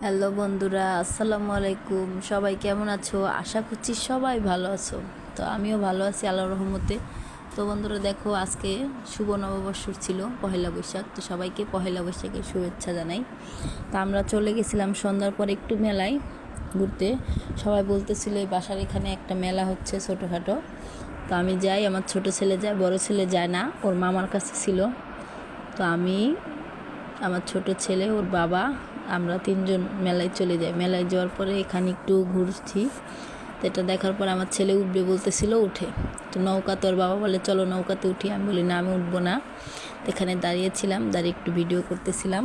Hello বন্ধুরা, আসসালামু আলাইকুম। সবাই কেমন আছো? আশা করছি সবাই ভালো আছো। তো আমিও ভালো আছি আল্লাহর রহমতে। তো বন্ধুরা দেখো, আজকে শুভ নববর্ষ ছিল, পহেলা বৈশাখ। তো সবাইকে পহেলা বৈশাখের শুভেচ্ছা জানাই। তো আমরা চলে গেছিলাম সন্ধ্যার পর একটু মেলায় ঘুরতে। সবাই বলতেছিল এই বাসার এখানে একটা মেলা হচ্ছে ছোটোখাটো। তো আমি যাই, আমার ছোট ছেলে যায়, বড় ছেলে যায় না, ওর মামার কাছে ছিল। তো আমি, আমার ছোট ছেলে, ওর বাবা, আমরা তিনজন মেলায় চলে যাই। মেলায় যাওয়ার পরে এখানে একটু ঘুরছি। তো এটা দেখার পর আমার ছেলে উঠবে বলতেছিল, উঠে। তো নৌকাতে ওর বাবা বলে চলো নৌকাতে উঠি। আমি বলি না, আমি উঠবো না। এখানে দাঁড়িয়েছিলাম, দাঁড়িয়ে একটু ভিডিও করতেছিলাম।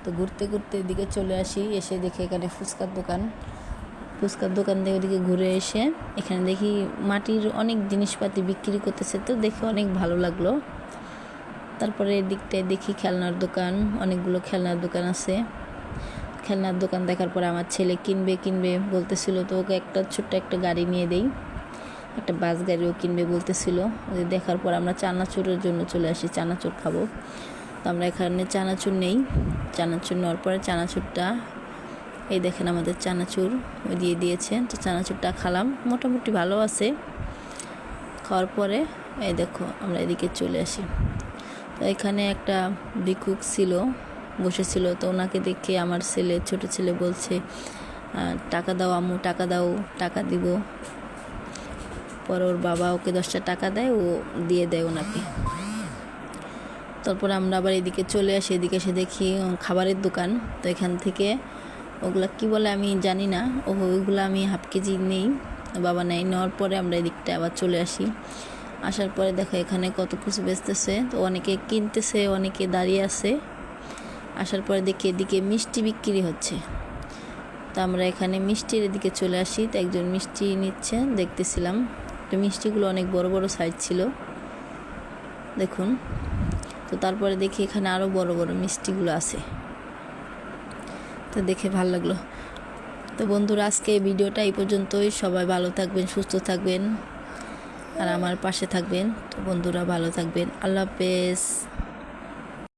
তো ঘুরতে ঘুরতে এদিকে চলে আসি, এসে দেখি এখানে ফুচকার দোকান দিয়ে ওদিকে ঘুরে এসে এখানে দেখি মাটির অনেক জিনিসপাতি বিক্রি করতেছে। তো দেখে অনেক ভালো লাগলো। তারপরে এদিকটায় দেখি খেলনার দোকান, অনেকগুলো খেলনার দোকান আছে। খেলনার দোকান দেখার পরে আমার ছেলে কিনবে বলতেছিল। তো ওকে একটা ছোট্ট একটা গাড়ি নিয়ে দেই, একটা বাস গাড়িও কিনবে বলতেছিল। ওই দেখার পর আমরা চানাচুরের জন্য চলে আসি, চানাচুর খাবো। তো আমরা এখানে চানাচুর নেই। চানাচুর নেওয়ার পরে চানাচুরটা, এই দেখেন আমাদের চানাচুর ওই দিয়ে দিয়েছে। তো চানাচুরটা খালাম, মোটামুটি ভালো আছে। খাওয়ার পরে এই দেখো আমরা এদিকে চলে আসি। তো এখানে একটা ভিক্ষুক ছিল, বসেছিল। তো ওনাকে দেখে আমার ছোট ছেলে বলছে টাকা দাও আম্মু, টাকা দাও, টাকা দিব। পরে ওর বাবা ওকে 10টা টাকা দেয়, ও দিয়ে দেয় ওনাকে। তারপর আমরা আবার এদিকে চলে আসি। এদিকে এসে দেখি খাবারের দোকান। তো এখান থেকে ওগুলা কি বলে আমি জানি না, ওইগুলো আমি হাফ কেজি নেই, বাবা নেয়। নেওয়ার পরে আমরা এদিকটা আবার চলে আসি। আসার পরে দেখো এখানে কত কিছু বেচতেছে। তো অনেকে কিনতেছে, অনেকে দাঁড়িয়ে আছে। আসার পরে দেখি এদিকে মিষ্টি বিক্রি হচ্ছে। তো আমরা এখানে মিষ্টির এদিকে চলে আসি। তো একজন মিষ্টি নিচ্ছে, দেখতেছিলাম। তো মিষ্টিগুলো অনেক বড় বড় সাইজ ছিল, দেখুন। তো তারপরে দেখি এখানে আরও বড় বড় মিষ্টিগুলো আছে। তো দেখে ভালো লাগলো। তো বন্ধুরা, আজকে এই ভিডিওটা এই পর্যন্তই। সবাই ভালো থাকবেন, সুস্থ থাকবেন, আর আমার পাশে থাকবেন। তো বন্ধুরা ভালো থাকবেন, আল্লাহ হাফেজ।